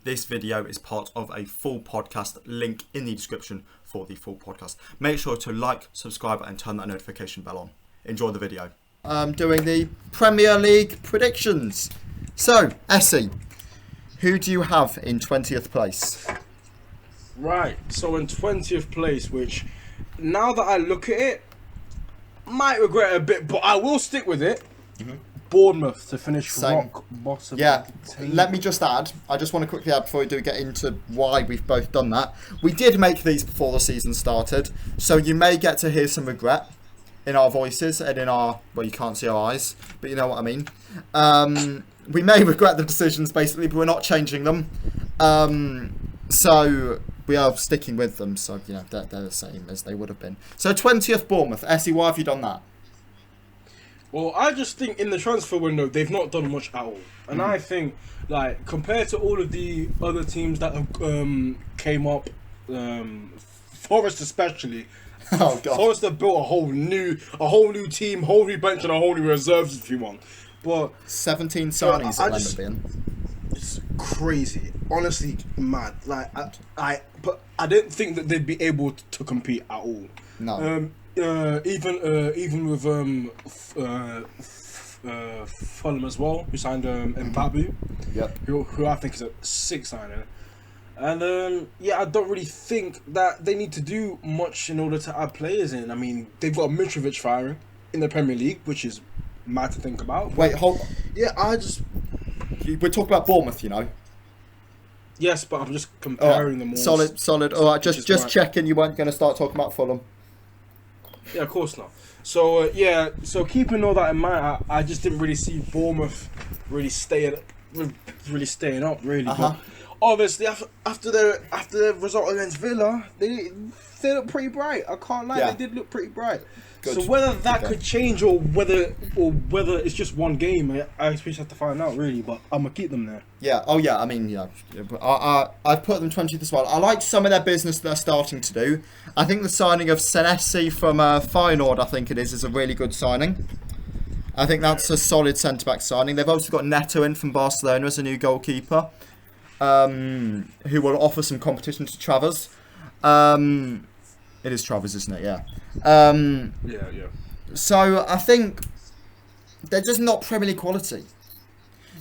This video is part of a full podcast, link in the description for the full podcast. Make sure to like, subscribe and turn that notification bell on. Enjoy the video. Doing the Premier League predictions. So, Essie, who do you have in 20th place? Right, so in 20th place, which now that I look at it, might regret it a bit, but I will stick with it. Bournemouth to finish rock bottom. Yeah, let me just add, I just want to quickly add before we do get into why we've both done that. We did make these before the season started, so you may get to hear some regret in our voices and in our, well, you can't see our eyes, but you know what I mean. We may regret the decisions basically, but we're not changing them. So we are sticking with them, so you know they're the same as they would have been. So 20th Bournemouth. Essie, why have you done that? Well, I just think in the transfer window they've not done much at all, and I think like compared to all of the other teams that have came up, Forest especially. Oh God! Forest have built a whole new team, whole new bench, and a whole new reserves if you want. But 17 signings at Leicester being. It's crazy, honestly, mad. Like but I didn't think that they'd be able to compete at all. No. Even with Fulham as well, who signed Mbabu. Yep. Who I think is a sick signing. And yeah, I don't really think that they need to do much in order to add players in. I mean, they've got Mitrovic firing in the Premier League, which is mad to think about. Wait, hold. Yeah, We're talking about Bournemouth, you know. Yes, but I'm just comparing them all. Solid. All right, just checking you weren't going to start talking about Fulham. Yeah, of course not. So yeah, so keeping all that in mind, I just didn't really see Bournemouth really staying up, really. But obviously, after their result against Villa, they look pretty bright. I can't lie, they did look pretty bright. Good. So whether that could change or whether it's just one game, I just have to find out really. But I'm gonna keep them there. Yeah. Oh yeah. I mean, yeah. I've put them 20th as well. I like some of their business they're starting to do. I think the signing of Senesi from Feyenoord, I think it is a really good signing. I think that's a solid centre back signing. They've also got Neto in from Barcelona as a new goalkeeper, who will offer some competition to Travers. It is Travers, isn't it? Yeah. Yeah. So I think they're just not Premier League quality.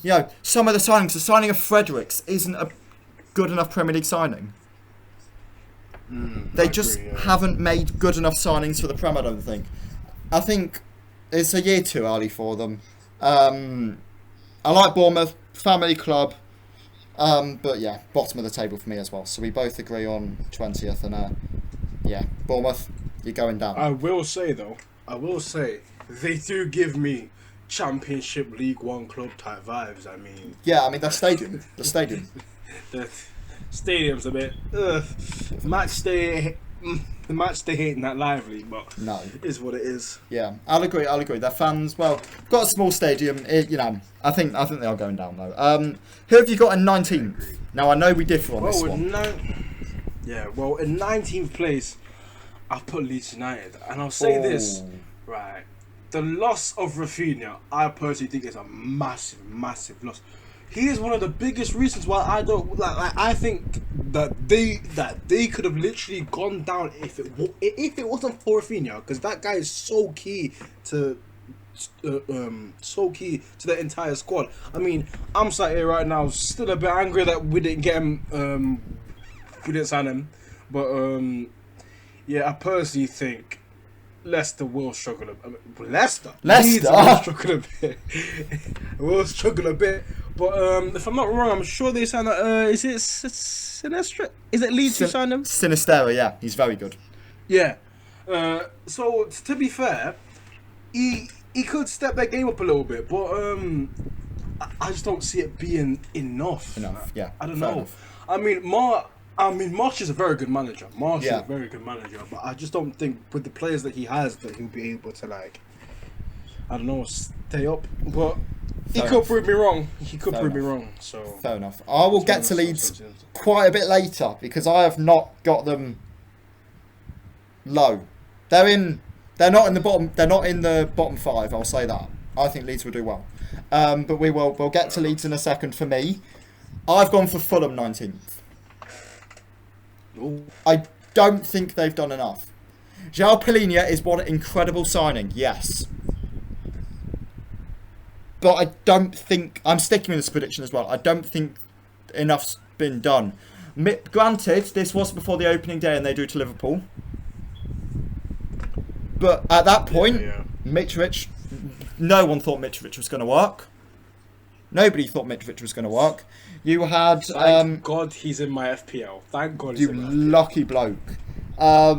You know, some of the signings, the signing of Fredericks isn't a good enough Premier League signing. They just haven't made good enough signings for the Prem, I don't think. I think it's a year too early for them. I like Bournemouth, family club. But yeah, bottom of the table for me as well. So we both agree on 20th and yeah, Bournemouth, you're going down. I will say they do give me Championship League One club type vibes. I mean, yeah, I mean the stadium. The stadium's a bit match day ain't that lively, but no, it is what it is. Yeah, I'll agree. Their fans, well, got a small stadium. You know, I think they are going down though. Who have you got in 19th? Now I know we differ on this one. Well, in 19th place, I've put Leeds United, and I'll say this, right? The loss of Rafinha, I personally think is a massive loss. He is one of the biggest reasons why I don't like. I think that they could have literally gone down if it wasn't for Rafinha, because that guy is so key to the entire squad. I mean, I'm sat here right now, still a bit angry that we didn't get him. We didn't sign him, but yeah, I personally think Leicester will struggle a bit. Leicester will struggle a bit. Will struggle a bit, but if I'm not wrong, I'm sure they signed that. Is it Sinistra? Is it Leeds who signed him? Sinistera, yeah, he's very good. Yeah. So to be fair, he could step that game up a little bit, but I just don't see it being enough. Yeah. I don't know. Enough. I mean, Marsh is a very good manager. But I just don't think with the players that he has that he'll be able to, like, I don't know, stay up. But he could prove me wrong. So fair enough. I will get to Leeds quite a bit later because I have not got them low. They're not in the bottom. They're not in the bottom five. I'll say that. I think Leeds will do well. But we'll get to Leeds in a second. For me, I've gone for Fulham 19th. Ooh. I don't think they've done enough. João Palhinha is one incredible signing, yes. But I don't think... I'm sticking with this prediction as well. I don't think enough's been done. Granted, this was before the opening day and they drew to Liverpool. But at that point, Mitrovic... No one thought Mitrovic was going to work. Nobody thought Mitrovic was going to work. You had... Thank God he's in my FPL. Thank God he's in my FPL. You lucky bloke. I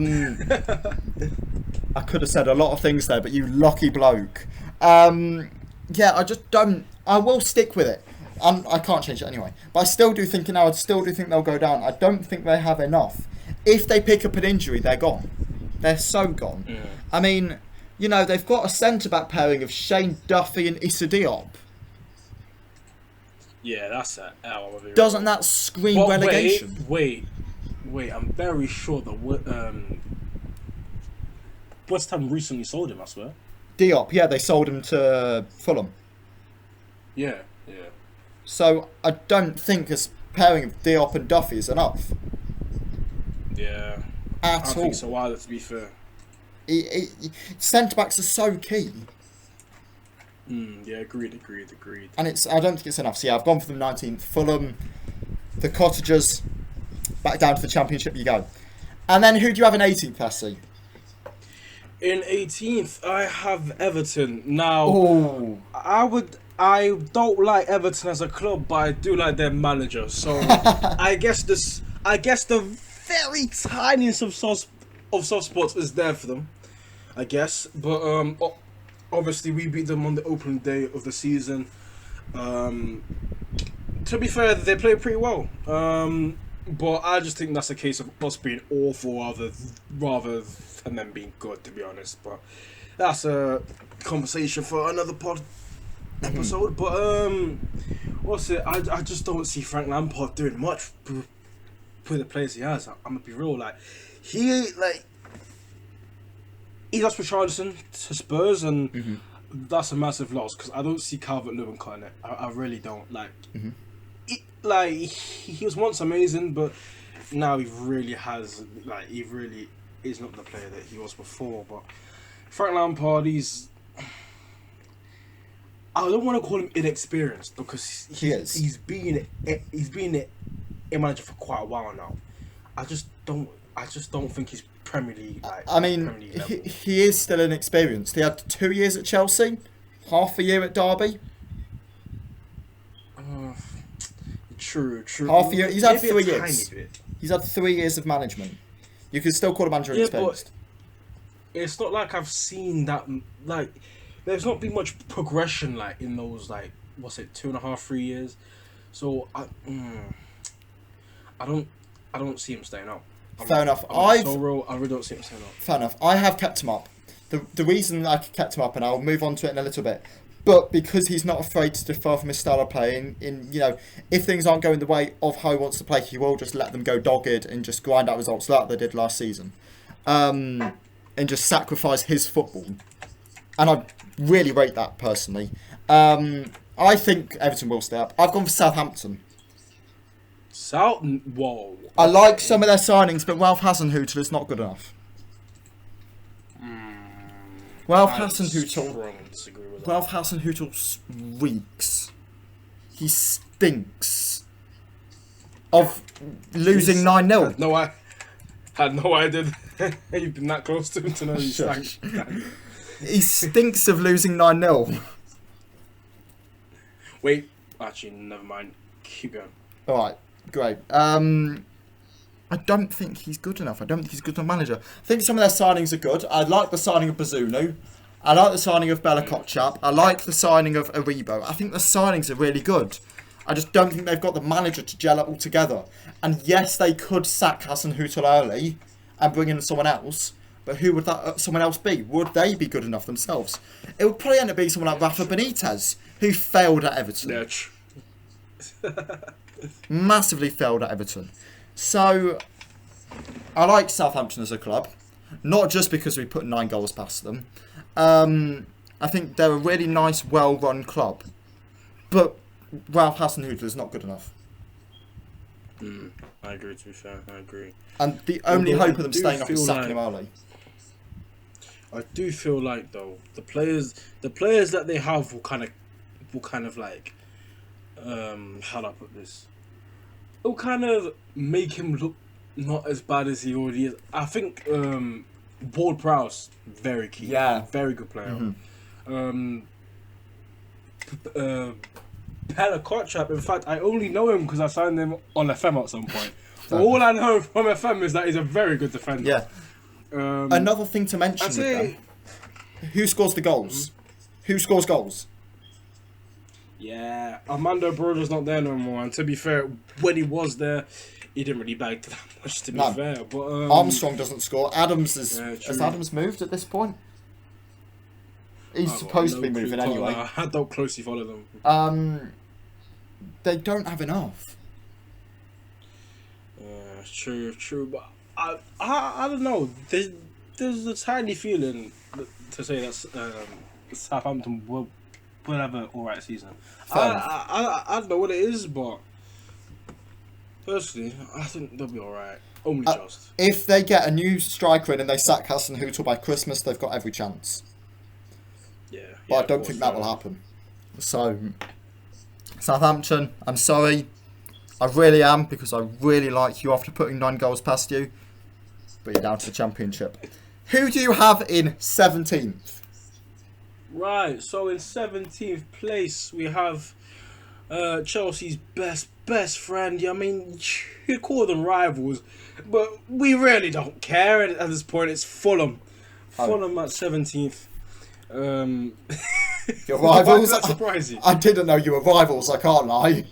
could have said a lot of things there, but you lucky bloke. Yeah, I just don't... I will stick with it. I can't change it anyway. But I still do think they'll go down. I don't think they have enough. If they pick up an injury, they're gone. They're so gone. Yeah. I mean, you know, they've got a centre-back pairing of Shane Duffy and Issa Diop. Yeah, that's it. Doesn't that scream relegation? Wait. I'm very sure that West Ham recently sold him, I swear. Diop, yeah, they sold him to Fulham. Yeah. So I don't think this pairing of Diop and Duffy is enough. Yeah. At all. I think so either, to be fair. Centre-backs are so key. Yeah, agreed. And I don't think it's enough. So yeah, I've gone for the 19th. Fulham, the Cottagers, back down to the Championship you go. And then who do you have in 18th, Messi? In 18th, I have Everton. Now, I don't like Everton as a club, but I do like their manager. So I guess the very tiniest of soft spots is there for them, I guess. But obviously we beat them on the opening day of the season. To be fair, they played pretty well. But I just think that's a case of us being awful rather than them being good, to be honest. But that's a conversation for another episode. But what's it? I just don't see Frank Lampard doing much with the players he has. I'm gonna be real. He lost Richarlison to Spurs, and that's a massive loss because I don't see Calvert-Lewin cutting it. I really don't. He was once amazing, but now he really is not the player that he was before. But Frank Lampard, I don't want to call him inexperienced because he's been a manager for quite a while now. I just don't think he's Premier League. He is still inexperienced. He had 2 years at Chelsea, half a year at Derby. True. Half a year. He's had 3 years. He's had 3 years of management. You could still call a manager inexperienced. But it's not like I've seen that. There's not been much progression in those 2.5, 3 years. So I don't see him staying up. Fair enough. I really don't see him staying up. Fair enough. I have kept him up. The reason I kept him up, and I'll move on to it in a little bit, but because he's not afraid to defer from his style of play, if things aren't going the way of how he wants to play, he will just let them go dogged and just grind out results like they did last season, and just sacrifice his football. And I really rate that personally. I think Everton will stay up. I've gone for Southampton. Whoa. I like some of their signings, but Ralph Hasenhüttl is not good enough. Ralph Hasenhüttl reeks. He stinks of losing 9-0. No, I had no idea you've been that close to him to know he stank. He stinks of losing 9-0. Wait, actually, never mind. Keep going. Alright, great. I don't think he's good enough. I don't think he's a good enough manager. I think some of their signings are good. I like the signing of Bazunu. I like the signing of Bella Kotchap. I like the signing of Aribo. I think the signings are really good. I just don't think they've got the manager to gel it all together. And yes, they could sack Hasenhüttl early and bring in someone else. But who would that someone else be? Would they be good enough themselves? It would probably end up being someone like Rafa Benitez, who failed at Everton. Massively failed at Everton. So, I like Southampton as a club. Not just because we put 9 goals past them. I think they're a really nice, well-run club. But Ralph Hasenhüttl is not good enough. I agree. To be fair, I agree. And the only Although hope I of them do staying up is feel sacking like- him early. I do feel like though the players that they have will kind of like, how do I put this? It'll kind of make him look not as bad as he already is. I think Ward-Prowse, very key. Yeah. Very good player. Pella Kotchap, in fact, I only know him because I signed him on FM at some point. But all I know from FM is that he's a very good defender. Yeah. Another thing to mention I'd with say- them, who scores the goals? Who scores goals? Yeah, Armando Broja's not there no more. And to be fair, when he was there, he didn't really bag that much. To be No. fair, but Armstrong doesn't score. Adams is... Yeah, has true. Adams moved at this point? He's I've got supposed to no be clue moving to- anyway. I don't closely follow them. They don't have enough. True, but I don't know. There's a tiny feeling to say that Southampton will have an alright season. I don't know what it is, but personally, I think they'll be alright. Only just. If they get a new striker in and they sack Hassan Hootel by Christmas, they've got every chance. Yeah. But I don't think that will happen. So, Southampton, I'm sorry. I really am, because I really like you after putting 9 goals past you. But you're down to the Championship. Who do you have in 17th? Right, so in 17th place we have Chelsea's best friend. I mean, you call them rivals, but we really don't care at this point. It's Fulham. Fulham at 17th. Your Why rivals? does that surprise you? I didn't know you were rivals, I can't lie.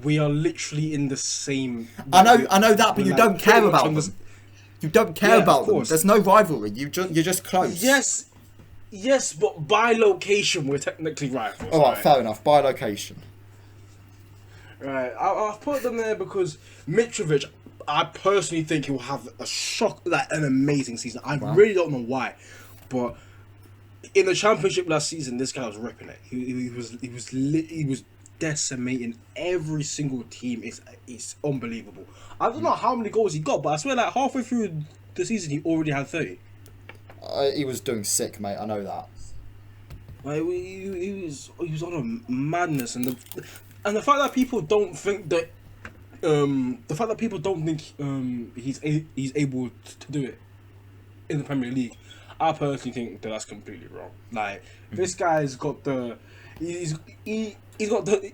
We are literally in the same... I know that, but you like, don't care pretty much about on them. the- You don't care Yeah, about of them. course. There's no rivalry. You're just close. Yes, but by location we're technically rivals. Alright, fair enough. By location. Right, I've put them there because Mitrovic, I personally think he'll have an amazing season. I really don't know why, but in the Championship last season, this guy was ripping it. He was decimating every single team. It's unbelievable. I don't know how many goals he got, but I swear, like halfway through the season, he already had 30. He was doing sick, mate. I know that. Like he was on a madness, and the fact that people don't think that he's able to do it in the Premier League, I personally think that that's completely wrong. Like this guy's got the he's got the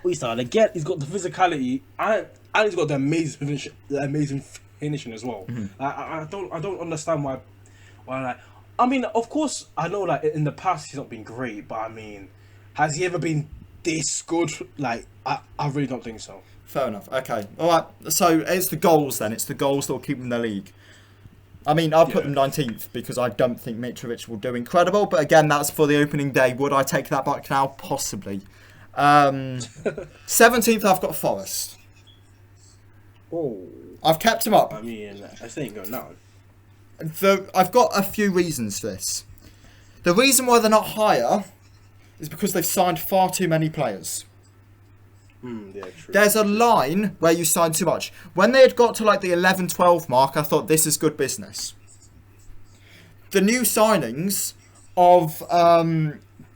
we started again. He's got the physicality and he's got the amazing finishing as well. I don't understand why like. I mean, of course, I know like in the past he's not been great, but I mean, has he ever been this good? Like, I really don't think so. Fair enough. Okay. All right. So it's the goals then. It's the goals that will keep them in the league. I mean, I'll put them 19th because I don't think Mitrovic will do incredible. But again, that's for the opening day. Would I take that back now? Possibly. 17th, I've got Forest. Oh, I've kept him up. I mean, I think going down. I've got a few reasons for this. The reason why they're not higher is because they've signed far too many players. Yeah, true. There's a line where you sign too much. When they had got to like the 11-12 mark, I thought this is good business. The new signings of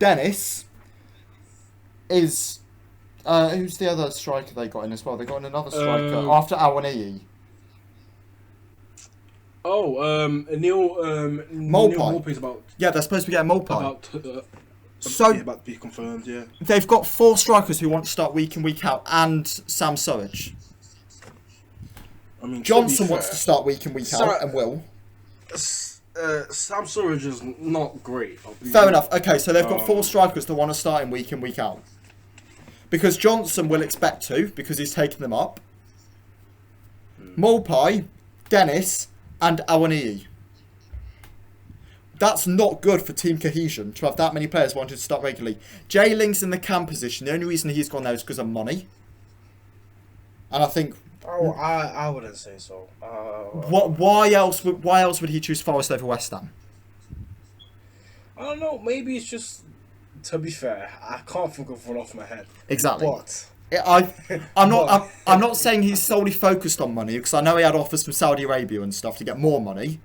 Dennis is... who's the other striker they got in as well? They got in another striker after Awaniyi. Neil Maupay's about Yeah, they're supposed to be getting Mulpay. about to be confirmed. Yeah. They've got 4 strikers who want to start week in, week out, and Sam Surridge. I mean, Johnson to be wants to fair, start week in, week out, and will. Sam Surridge is not great. Fair enough. Okay, so they've got 4 strikers that want to start in, week out. Because Johnson will expect to, because he's taken them up. Mulpay, Dennis, and Awaniyi. That's not good for team cohesion to have that many players wanting to start regularly. Jay Link's in the cam position. The only reason he's gone there is because of money. And I think... Oh, I wouldn't say so. Why else would he choose Forest over West Ham? I don't know. Maybe it's just... To be fair, I can't think of one off my head. Exactly. But I'm not saying he's solely focused on money, because I know he had offers from Saudi Arabia and stuff to get more money.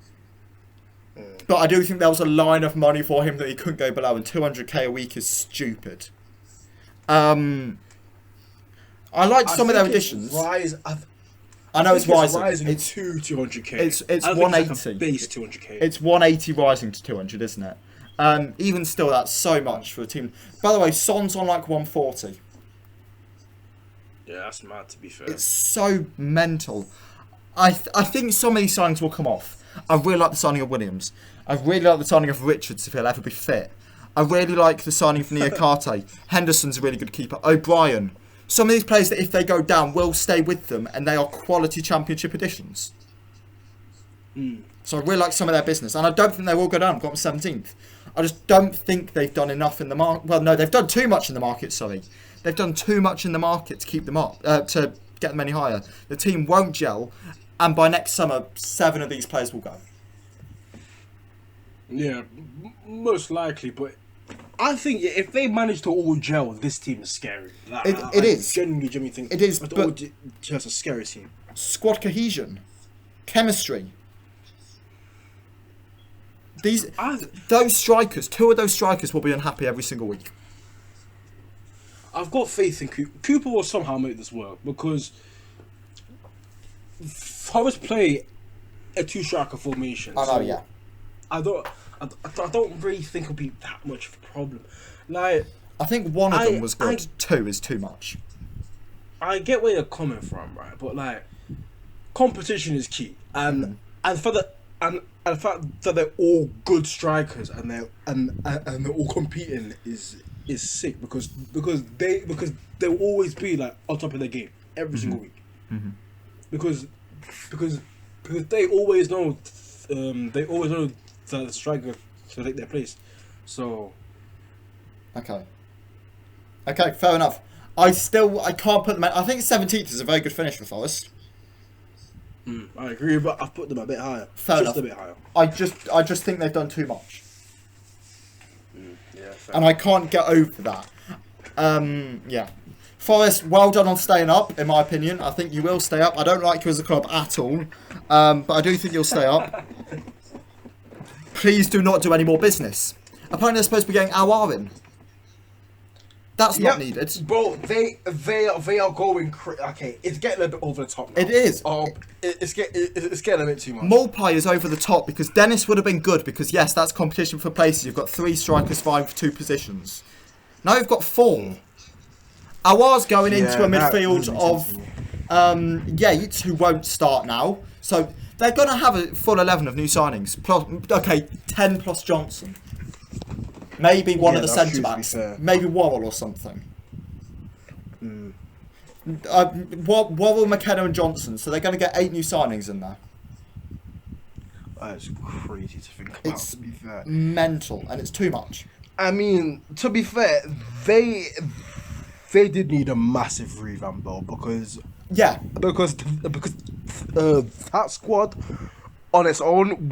But I do think there was a line of money for him that he couldn't go below, and 200k a week is stupid. I like some of their additions. I know it's rising. It's to 200k. It's 180. It's like a base 200k. It's 180 rising to 200, isn't it? Even still, that's so much for a team. By the way, Son's on like 140. Yeah, that's mad, to be fair. It's so mental. I think some of these signings will come off. I really like the signing of Williams. I really like the signing of Richards if he'll ever be fit. I really like the signing of Niakate. Henderson's a really good keeper. O'Brien. Some of these players that if they go down will stay with them, and they are quality championship additions. So I really like some of their business, and I don't think they will go down. I've got them 17th. I just don't think they've done enough in the market. Well, no, they've done too much in the market, sorry. They've done too much in the market to keep them up, to get them any higher. The team won't gel, and by next summer, 7 of these players will go. Yeah, most likely, but I think if they manage to all gel, this team is scary. It is. Genuinely think it is, but just a scary team. Squad cohesion, chemistry. Those strikers, 2 of those strikers will be unhappy every single week. I've got faith in Cooper. Cooper will somehow make this work, because Forest play a 2-striker formation. I know, yeah. I don't really think it'll be that much of a problem. Like, I think one of them was good. 2 is too much. I get where you're coming from, right? But like, competition is key, and for the fact that they're all good strikers and they're all competing is sick, because they'll always be like on top of their game every single week, because they always know that the striker to take their place. So okay, fair enough. I can't put them. I think 17th is a very good finish for Forest. I agree, but I've put them a bit higher. Fair just enough. A bit higher. I just think they've done too much. Yeah, and I can't get over that. Yeah. Forest, well done on staying up, in my opinion. I think you will stay up. I don't like you as a club at all, but I do think you'll stay up. Please do not do any more business. Apparently they're supposed to be getting Awar in. That's not needed. Bro, they are going okay, it's getting a bit over the top now. It is. It's getting a bit too much. Mulpie is over the top, because Dennis would have been good, because yes, that's competition for places. You've got 3 strikers vying for 2 positions. Now you've got 4. Awar's going into a midfield of Yates, who won't start now. So they're going to have a full 11 of new signings. Plus, 10 plus Johnson. Maybe one of the centre-backs. Maybe Worrell or something. Worrell, McKenna and Johnson. So they're going to get 8 new signings in there. That's crazy to think about, it's to be fair. Mental, and it's too much. I mean, to be fair, they did need a massive revamp though, because that squad on its own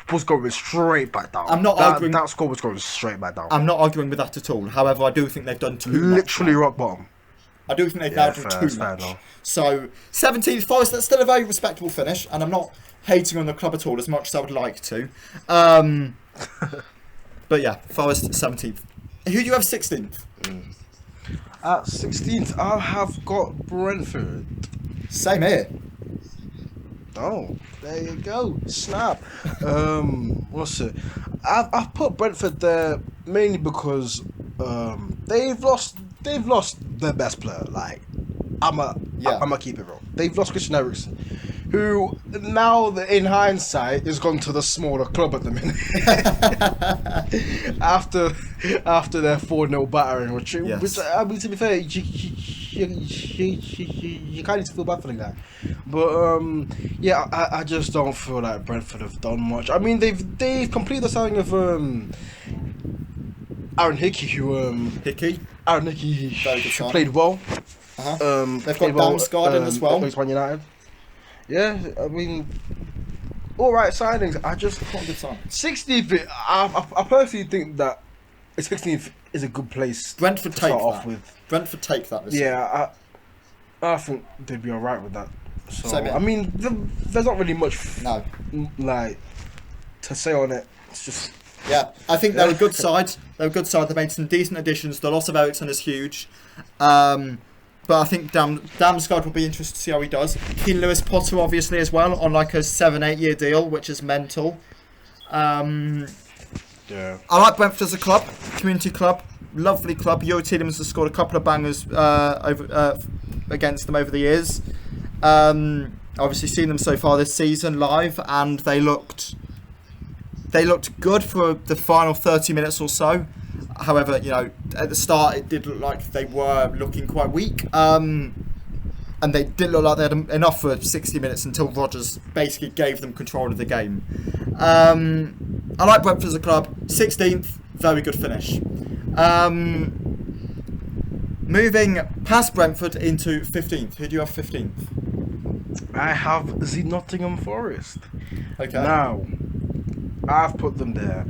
was going straight back down. I'm not arguing. That squad was going straight back down. I'm not arguing with that at all. However, I do think they've done too much. Literally rock bottom. I do think they've now done too much. So 17th Forest, that's still a very respectable finish, and I'm not hating on the club at all as much as I would like to. But yeah, Forest 17th. Who do you have 16th? At 16th, I have got Brentford. Same here. Oh, there you go. Snap. What's it? I've put Brentford there mainly because they've lost their best player. Like, I'ma keep it real. They've lost Christian Eriksen, who now in hindsight is gone to the smaller club at the minute. after their 4-0 battering, which I mean, to be fair, you kind of need to feel bad for the guy. But I just don't feel like Brentford have done much. I mean, they've completed the signing of Aaron Hickey, who Aaron Hickey played well. They've got Damsgaard in as well. Man United. Yeah, I mean, all right signings. I just 16th. I personally think that 16th is a good place. Brentford to take start that. Off with. Brentford take that. Yeah, I think they'd be alright with that. So Same here. I mean, there's not really much No. like to say on it. It's just Yeah, I think they're a good side. They're a good side. They made some decent additions. The loss of Ederson is huge. But I think Damsgaard will be interested to see how he does. Keane Lewis Potter, obviously, as well, on like a 7-8 year deal, which is mental. yeah. I like Brentford as a club, community club, lovely club. Yo Tielemans has scored a couple of bangers against them over the years. Obviously, seen them so far this season live, and they looked good for the final 30 minutes or so. However, you know, at the start it did look like they were looking quite weak. And they didn't look like they had enough for 60 minutes until Rodgers basically gave them control of the game. I like Brentford as a club. 16th, very good finish. Moving past Brentford into 15th. Who do you have 15th? I have the Nottingham Forest. Okay. Now, I've put them there.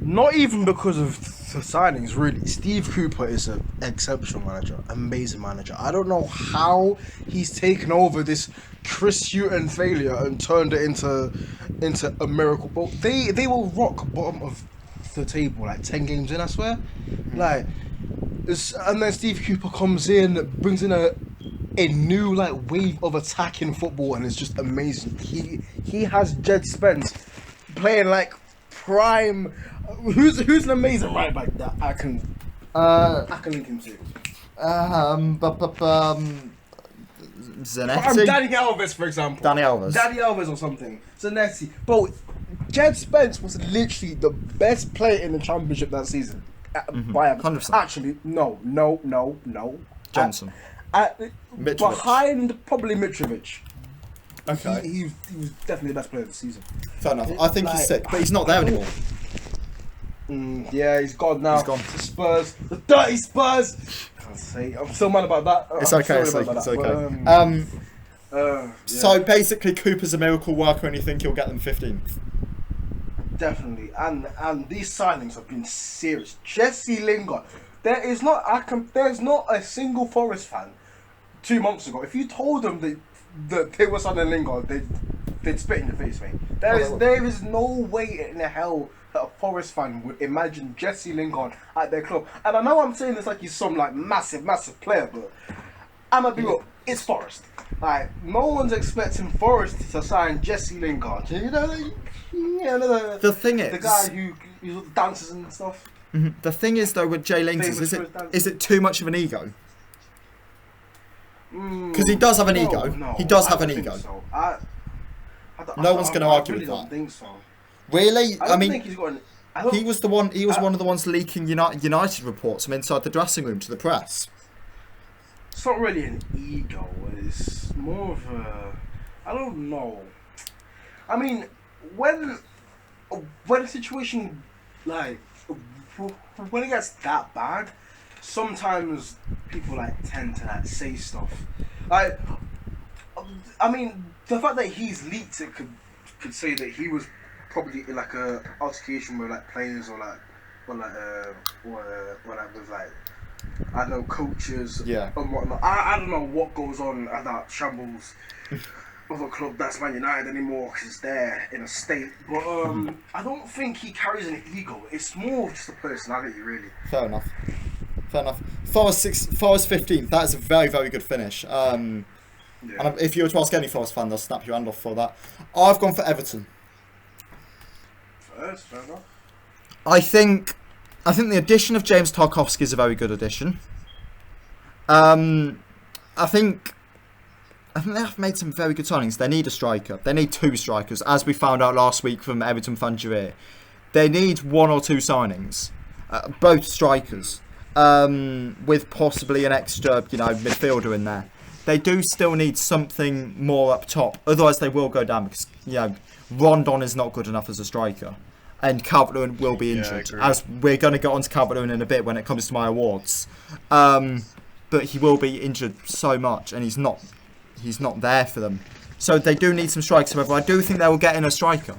Not even because of the signings, really. Steve Cooper is an exceptional manager, amazing manager. I don't know how he's taken over this Chris Hughton failure and turned it into a miracle. But they will rock bottom of the table like 10 games in, I swear. Like, and then Steve Cooper comes in, brings in a new like wave of attacking football, and it's just amazing. He has Jed Spence playing like prime. Who's an amazing right back that I can link him to? Zanetti. Danny Alves, for example. Danny Alves or something. Zanetti. But Jed Spence was literally the best player in the championship that season. By 100%. Actually, no. Johnson. Behind probably Mitrovic. Okay. He was definitely the best player of the season. Fair enough. I think he's sick, but he's not there anymore. Yeah, he's gone now. He's gone. The Spurs, the dirty Spurs. I'm still mad about that. It's okay. It's okay. Yeah. So basically, Cooper's a miracle worker, and you think he'll get them 15th? Definitely, and these signings have been serious. Jesse Lingard, there's not a single Forest fan 2 months ago. If you told them that they were signing Lingard, they'd spit in your face, mate. There is no way in the hell that a Forest fan would imagine Jesse Lingard at their club. And I know I'm saying this like he's some like massive player, but I'm gonna be real. It's Forest. Like, no one's expecting Forest to sign Jesse Lingard. You know, The thing is, the guy who dances and stuff. The thing is though with Jay Lings, is it too much of an ego? Because he does have an ego. No, he does have an ego. So. No one's going to argue really with don't that. think so. Really? I mean, think he's got he was the one. He was one of the ones leaking United reports from inside the dressing room to the press. It's not really an ego. It's more of a. I don't know. I mean, when a situation like when it gets that bad, sometimes people like tend to like say stuff. Like, I mean, the fact that he's leaked it could say that he was probably in like a altercation with like players or with like I don't know, coaches and whatnot. I don't know what goes on at that shambles of a club that's Man United anymore because they're in a state. But I don't think he carries an ego. It's more just a personality, really. Fair enough. Forest 15th. That is a very, very good finish. And if you were to ask any Forest fan, they'll snap your hand off for that. I've gone for Everton. Fair enough. I think the addition of James Tarkowski is a very good addition. I think they have made some very good signings. They need a striker. They need 2 strikers, as we found out last week from Everton fan Javier. They need 1 or 2 signings, both strikers, with possibly an extra, midfielder in there. They do still need something more up top. Otherwise, they will go down because Rondon is not good enough as a striker. And Calvert-Lewin will be injured, as we're going to get on to Calvert-Lewin in a bit when it comes to my awards. But he will be injured so much, and he's not there for them. So they do need some strikers. However, I do think they will get in a striker.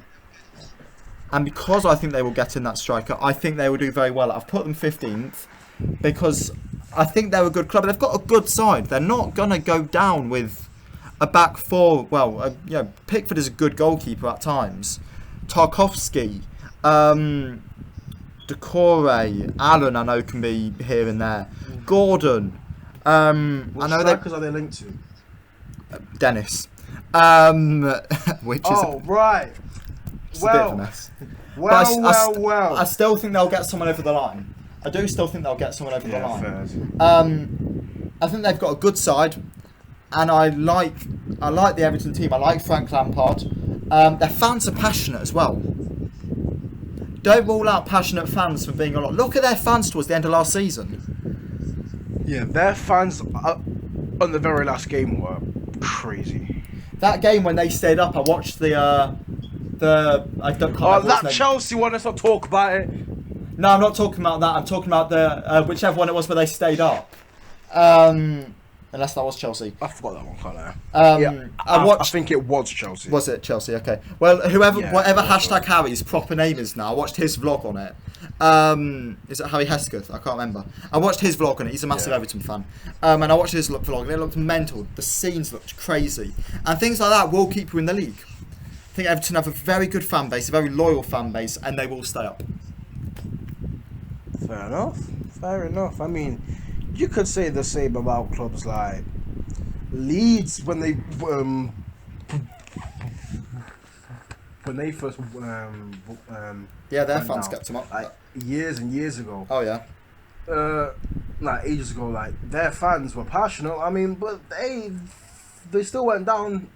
And because I think they will get in that striker, I think they will do very well. I've put them 15th because I think they're a good club. They've got a good side. They're not going to go down with a back four. Well, Pickford is a good goalkeeper at times. Tarkowski, Decore, Allen, I know can be here and there. Gordon. What I know strikers are they linked to? Dennis. Which is right. a bit of a mess. Well. I still think they'll get someone over the line. I do still think they'll get someone over the line. Fair. I think they've got a good side, and I like the Everton team. I like Frank Lampard. Their fans are passionate as well. Don't rule out passionate fans from being a lot. Look at their fans towards the end of last season. Yeah, their fans on the very last game were crazy. That game when they stayed up, I watched the I don't. That Chelsea one. Let's not talk about it. No, I'm not talking about that. I'm talking about the whichever one it was where they stayed up. Unless that was Chelsea. I forgot that one, can't I? I think it was Chelsea. Was it Chelsea? Okay. Well, whatever hashtag Harry's proper name is now, I watched his vlog on it. Is it Harry Hesketh? I can't remember. I watched his vlog on it. He's a massive Everton fan. And I watched his vlog and it looked mental. The scenes looked crazy. And things like that will keep you in the league. I think Everton have a very good fan base, a very loyal fan base, and they will stay up. Fair enough. I mean, you could say the same about clubs like Leeds when they first their fans kept them up like years and years ago. Oh yeah. Like ages ago, like their fans were passionate. I mean, but they still went down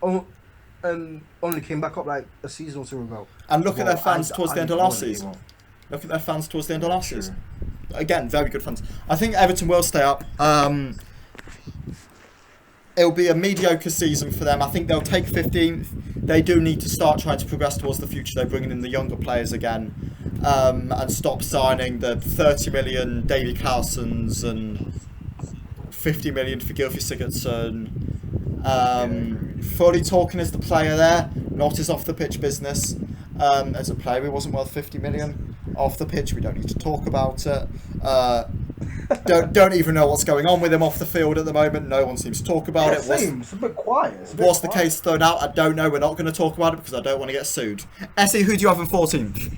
and only came back up like a season or two ago. And look at their fans towards the end of last season. Look at their fans towards the end of last season. Again, very good fans. I think Everton will stay up. It'll be a mediocre season for them. I think they'll take 15th. They do need to start trying to progress towards the future. They're bringing in the younger players again, and stop signing the 30 million Davy Carlsons and 50 million for Gylfi Sigurdsson. Fully talking as the player there, not his off the pitch business. As a player, he wasn't worth 50 million. Off the pitch, we don't need to talk about it. Don't even know what's going on with him off the field at the moment. No one seems to talk about it. It's a bit quiet. What's the case thrown out? I don't know. We're not going to talk about it because I don't want to get sued. Essie, who do you have in 14th?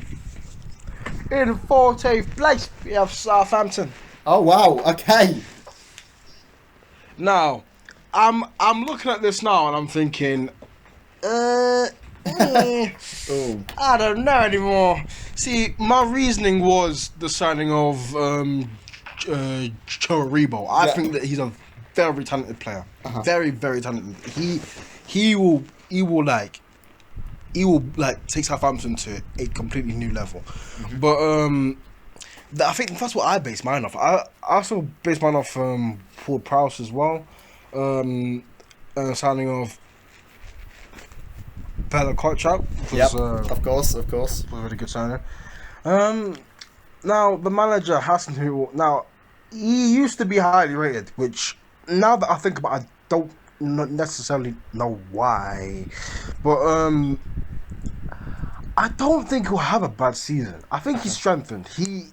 In 14th place, we have Southampton. Oh wow! Okay. Now, I'm looking at this now and I'm thinking, I don't know anymore. See, my reasoning was the signing of Choribo. I think that he's a very talented player. Very, very talented. He will take Southampton to a completely new level. But I think that's what I base mine off. I also base mine off Paul Prowse as well. Signing of Bella Kochak. Of course. Was a really good signing. Now the manager Hassan, he used to be highly rated, which now that I think about it, I don't necessarily know why, but I don't think he'll have a bad season. I think he's strengthened. He's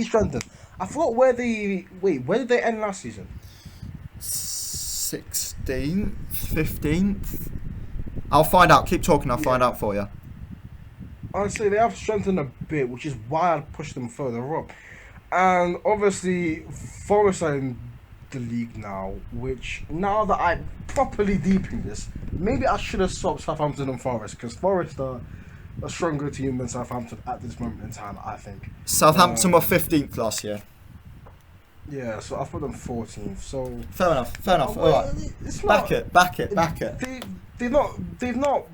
strengthened. I forgot where did they end last season? 16th, 15th. I'll find out. Keep talking. I'll find out for you. Honestly, they have strengthened a bit, which is why I'd push them further up. And obviously, Forest are in the league now, which now that I'm properly deep in this, maybe I should have swapped Southampton and Forest, because Forest are a stronger team than Southampton at this moment in time, I think. Southampton were 15th last year. Yeah, so I put them 14th. So fair enough. All right, back it. They've not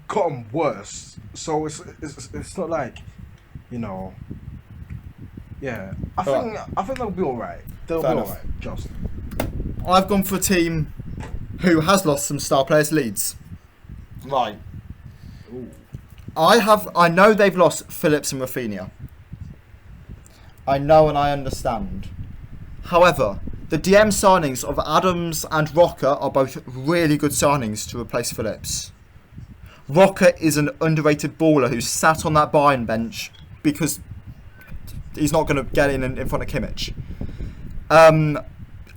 gotten worse. So it's not like, yeah. I think they'll be all right. They'll be all right. Just. I've gone for a team who has lost some star players. Leeds. Right. Ooh. I know they've lost Phillips and Rafinha. I know and I understand. However, the DM signings of Adams and Rocker are both really good signings to replace Phillips. Rocker is an underrated baller who sat on that Bayern bench because he's not going to get in front of Kimmich.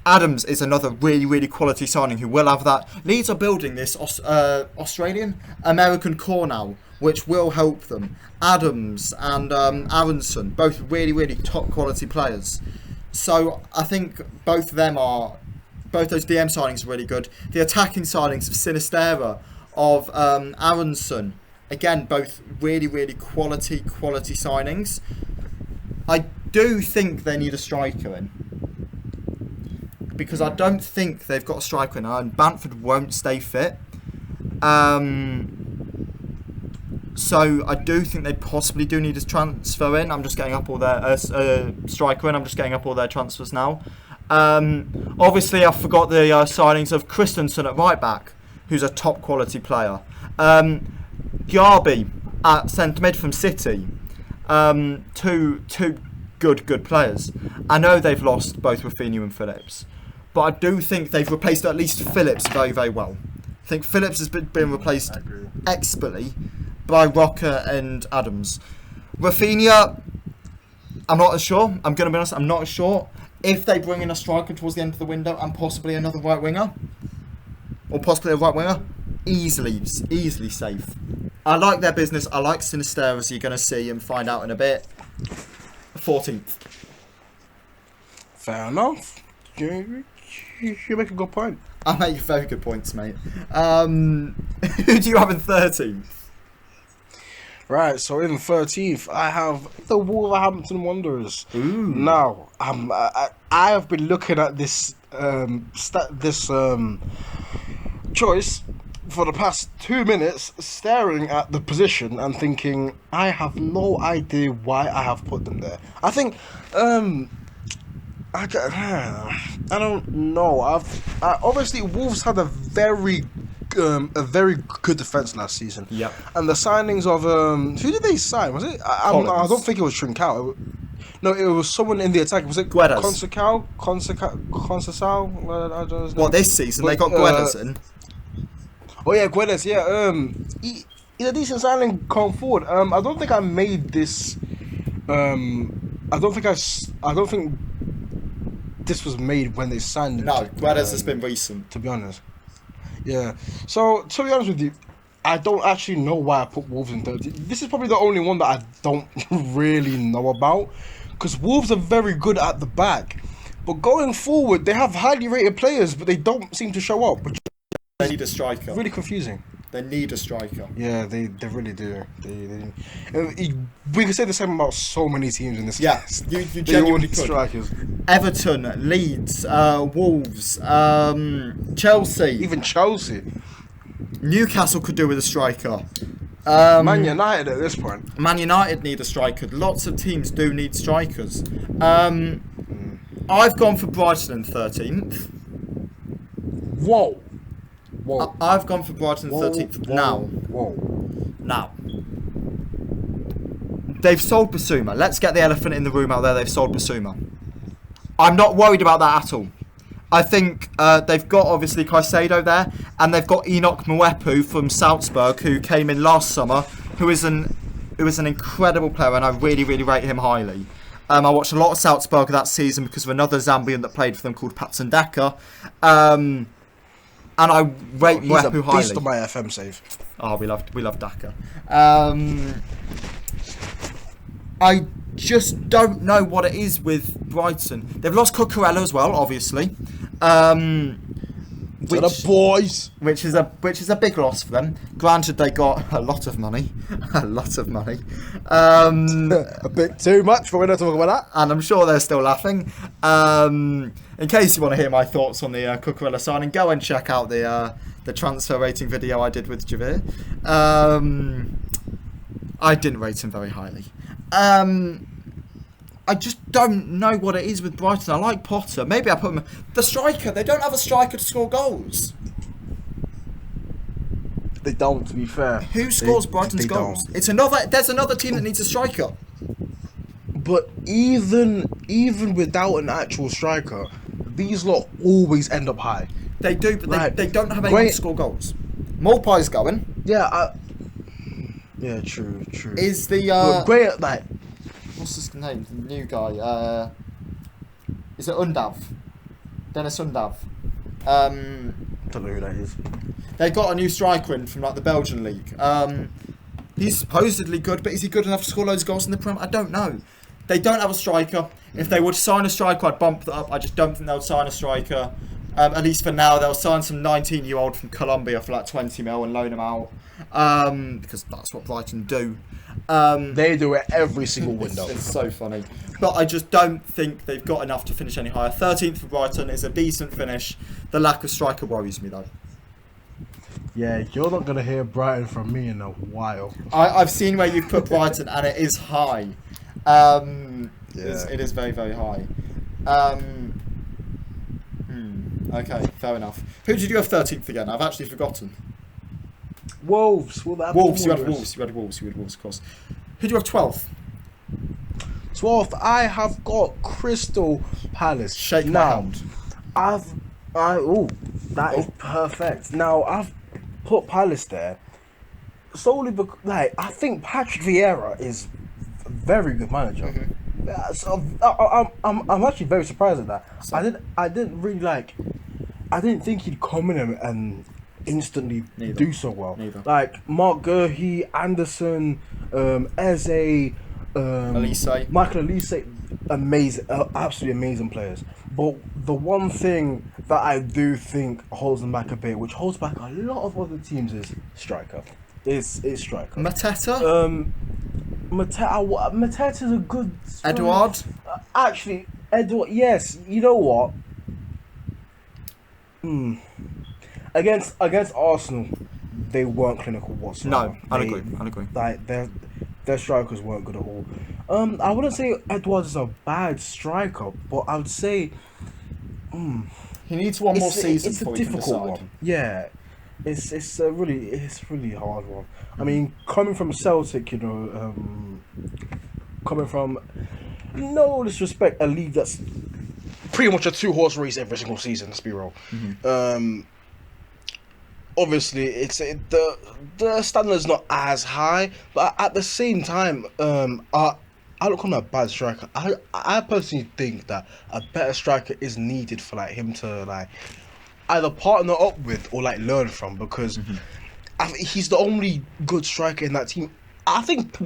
Adams is another really, really quality signing who will have that. Leeds are building this Australian-American core now, which will help them. Adams and Aaronson, both really, really top quality players. So I think both those DM signings are really good. The attacking signings of Sinistera, of Aaronson, again, both really, really quality signings. I do think they need a striker in, because I don't think they've got a striker in, and Brentford won't stay fit. So I do think they possibly do need a transfer in. I'm just getting up all their striker in. I'm just getting up all their transfers now. Obviously, I forgot the signings of Christensen at right back, who's a top quality player. Garby at centre mid from City. Two good players. I know they've lost both Rafinha and Phillips, but I do think they've replaced at least Phillips very, very well. I think Phillips has been replaced expertly by Rocker and Adams. Rafinha, I'm not as sure. I'm going to be honest, I'm not as sure. If they bring in a striker towards the end of the window and possibly another right winger, or possibly a right winger, easily safe. I like their business. I like Sinister, as you're going to see and find out in a bit. 14th. Fair enough. You make a good point. I make very good points, mate. Who do you have in 13th? Right, so in 13th, I have the Wolverhampton Wanderers. Ooh. Now, I have been looking at this choice for the past 2 minutes, staring at the position and thinking, I have no idea why I have put them there. I think, I don't know. Obviously, Wolves had a very good defense last season. Yep. And the signings of who did they sign? Was it? I don't think it was Trincao. No, it was someone in the attack. Was it Guedes? Conceição? I don't know his name. What, this season they got Guedes in? Oh yeah, Guedes. Yeah. He's a decent signing going forward. I don't think I made this. I don't think this was made when they signed him. No, Guedes has been recent. To be honest. Yeah. So, to be honest with you, I don't actually know why I put Wolves in 13. This is probably the only one that I don't really know about, because Wolves are very good at the back. But going forward, they have highly rated players, but they don't seem to show up. They need a striker. Really confusing. They need a striker. Yeah, they really do. We can say the same about so many teams in this. Yeah, you genuinely could. Strikers. Everton, Leeds, Wolves, Chelsea. Even Chelsea. Newcastle could do with a striker. Man United at this point. Man United need a striker. Lots of teams do need strikers. I've gone for Brighton in 13th. Whoa. I've gone for Brighton in 13th. Now. They've sold Basuma. Let's get the elephant in the room out there. They've sold Basuma. I'm not worried about that at all. I think they've got, obviously, Caicedo there, and they've got Enoch Mwepu from Salzburg, who came in last summer, who is an incredible player, and I really, really rate him highly. I watched a lot of Salzburg that season because of another Zambian that played for them called Patson Daka. And I rate Mwepu highly. He's a beast on my FM save. Oh, we love Daka. I just don't know what it is with Brighton. They've lost Cucurella as well, obviously. The boys. Which is a big loss for them. Granted, they got a lot of money. A bit too much, but we're not talking about that. And I'm sure they're still laughing. In case you want to hear my thoughts on the Cucurella signing, go and check out the transfer rating video I did with Javier. I didn't rate him very highly. I just don't know what it is with Brighton. I like Potter. Maybe I put him... The striker. They don't have a striker to score goals. They don't, to be fair. Who scores Brighton's goals? There's another team that needs a striker. But even without an actual striker, these lot always end up high. They do, but they don't have anyone to score goals. Morpie's going. Yeah, yeah, true. Is the... Great, like... what's his name? The new guy. Is it Undav? Dennis Undav. Don't know who that is. They got a new striker in from like the Belgian league. He's supposedly good, but is he good enough to score loads of goals in the Prem? I don't know. They don't have a striker. If they would sign a striker, I'd bump that up. I just don't think they'll sign a striker. At least for now, they'll sign some 19-year-old from Colombia for like 20 mil and loan him out. Because that's what Brighton do. They do it every single window. It's so funny. But I just don't think they've got enough to finish any higher. 13th for Brighton is a decent finish. The lack of striker worries me though. Yeah, you're not going to hear Brighton from me in a while. I've seen where you've put Brighton and it is high. It is very, very high. Okay, fair enough. Who did you have 13th again? I've actually forgotten. Wolves. You had Wolves, of course. Who do you have 12th? 12th, I have got Crystal Palace. Shake my hand. That is perfect. Now, I've put Palace there solely because, like, I think Patrick Vieira is a very good manager. Mm-hmm. So I'm actually very surprised at that. So, I didn't think he'd come in and instantly do so well. Neither. Like Mark Gurhey, Anderson, Eze, Michael Elise, amazing, absolutely amazing players. But the one thing that I do think holds them back a bit, which holds back a lot of other teams, is striker. Is striker. Mateta? Mateta's a good... Edouard? Actually, Edouard, yes. You know what? Against Arsenal, they weren't clinical whatsoever. No, I'd agree. Like, their strikers weren't good at all. I wouldn't say Edouard is a bad striker, but I would say... he needs one more season before he can decide. It's a difficult one. Yeah. It's a really hard one. I mean, coming from Celtic, you know, coming from, no disrespect, a league that's pretty much a 2-horse race every single season. Let's be real. Mm-hmm. Obviously, the standard's not as high, but at the same time, I don't call him a bad striker. I personally think that a better striker is needed for like him to like either partner up with or like learn from, because he's the only good striker in that team. I think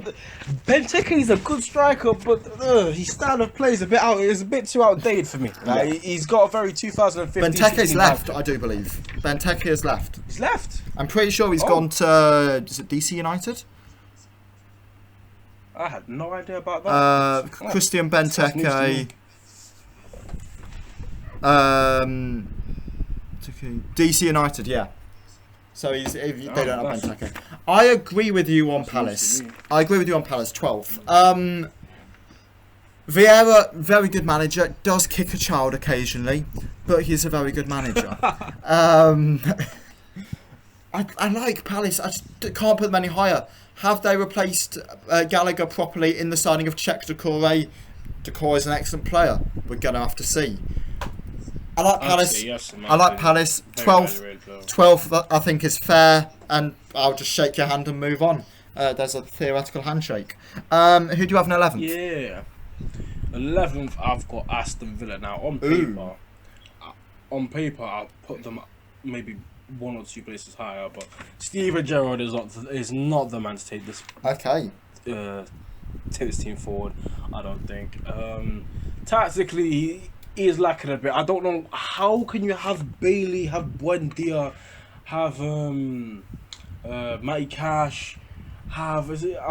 Benteke is a good striker, but his style of play is a bit too outdated for me. Like, he's got a very 2015. Benteke's left, I do believe. Benteke has left. He's left. I'm pretty sure he's gone to DC United. I had no idea about that. Christian Benteke. DC United, yeah. So they don't have Benteke. I agree with you on Palace. 12th. Vieira, very good manager. Does kick a child occasionally, but he's a very good manager. I like Palace. I just can't put them any higher. Have they replaced Gallagher properly in the signing of Czech Decore? Decore is an excellent player. We're going to have to see. I like Palace. I like Palace. 12th, I think, is fair, and I'll just shake your hand and move on. There's a theoretical handshake. Who do you have in 11th? Yeah, 11th, I've got Aston Villa. Now, on paper, I'll put them maybe 1 or 2 places higher, but Steven Gerrard is not the man to take this. Okay. Take this team forward. I don't think. Tactically, he is lacking a bit. I don't know how can you have Bailey, have Buendia, have Matty Cash, I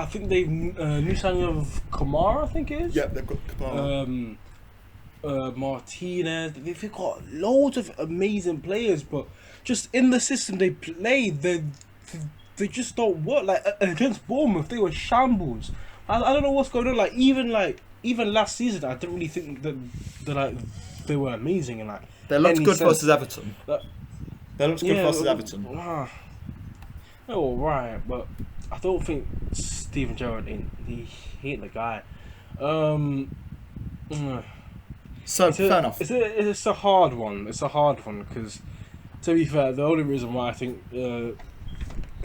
think they've new signing of Kamara, I think it is. Yeah, they've got Kamara. Martinez. They've got loads of amazing players, but just in the system they play, they just don't work. Like against Bournemouth, they were shambles. I don't know what's going on. Even last season, I didn't really think that they were amazing and they looked good versus Everton. They looked good versus Everton. They're all right, but I don't think Steven Gerrard he ain't the guy. So fair enough. It's a hard one. It's a hard one because, to be fair, the only reason why I think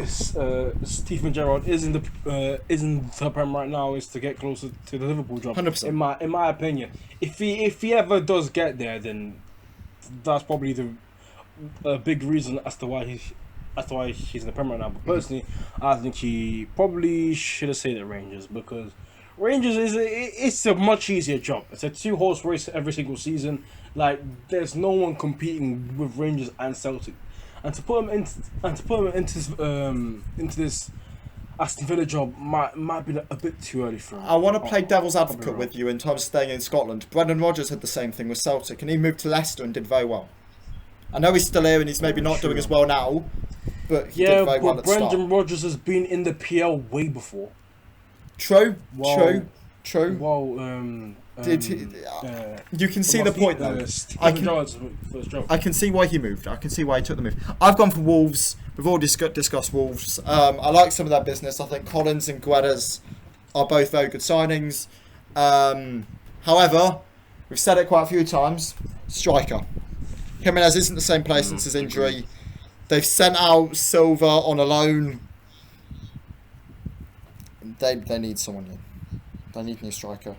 Stephen Gerrard is in the Prem right now is to get closer to the Liverpool job. 100%. In my opinion, if he ever does get there, then that's probably the big reason as to why he's in the Prem right now. But personally, I think he probably should have stayed at Rangers, because Rangers it's a much easier job. It's a 2-horse race every single season. Like, there's no one competing with Rangers and Celtic. And to put him into this Aston Villa job might be a bit too early for him. I want to play devil's advocate with you in terms of staying in Scotland. Brendan Rodgers had the same thing with Celtic, and he moved to Leicester and did very well. I know he's still here and he's maybe not doing as well now, but he did very well at the start. Brendan Rodgers has been in the PL way before. True. Well, you can see the point though. I can see why he moved. I can see why he took the move. I've gone for Wolves. We've already discussed Wolves. I like some of their business. I think Collins and Guedes are both very good signings. However, we've said it quite a few times. Striker. Jimenez isn't the same place since his injury. They've sent out Silva on a loan. They need someone new. They need a new striker.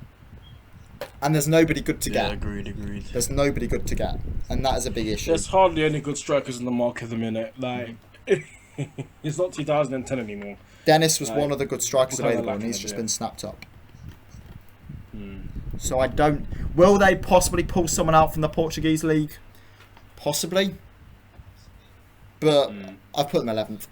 And there's nobody good to get. Yeah, agreed. There's nobody good to get. And that is a big issue. There's hardly any good strikers in the market at the minute. Like, it's not 2010 anymore. Dennis was one of the good strikers available, and he's just been snapped up. So I don't... Will they possibly pull someone out from the Portuguese league? Possibly. But I've put them 11th.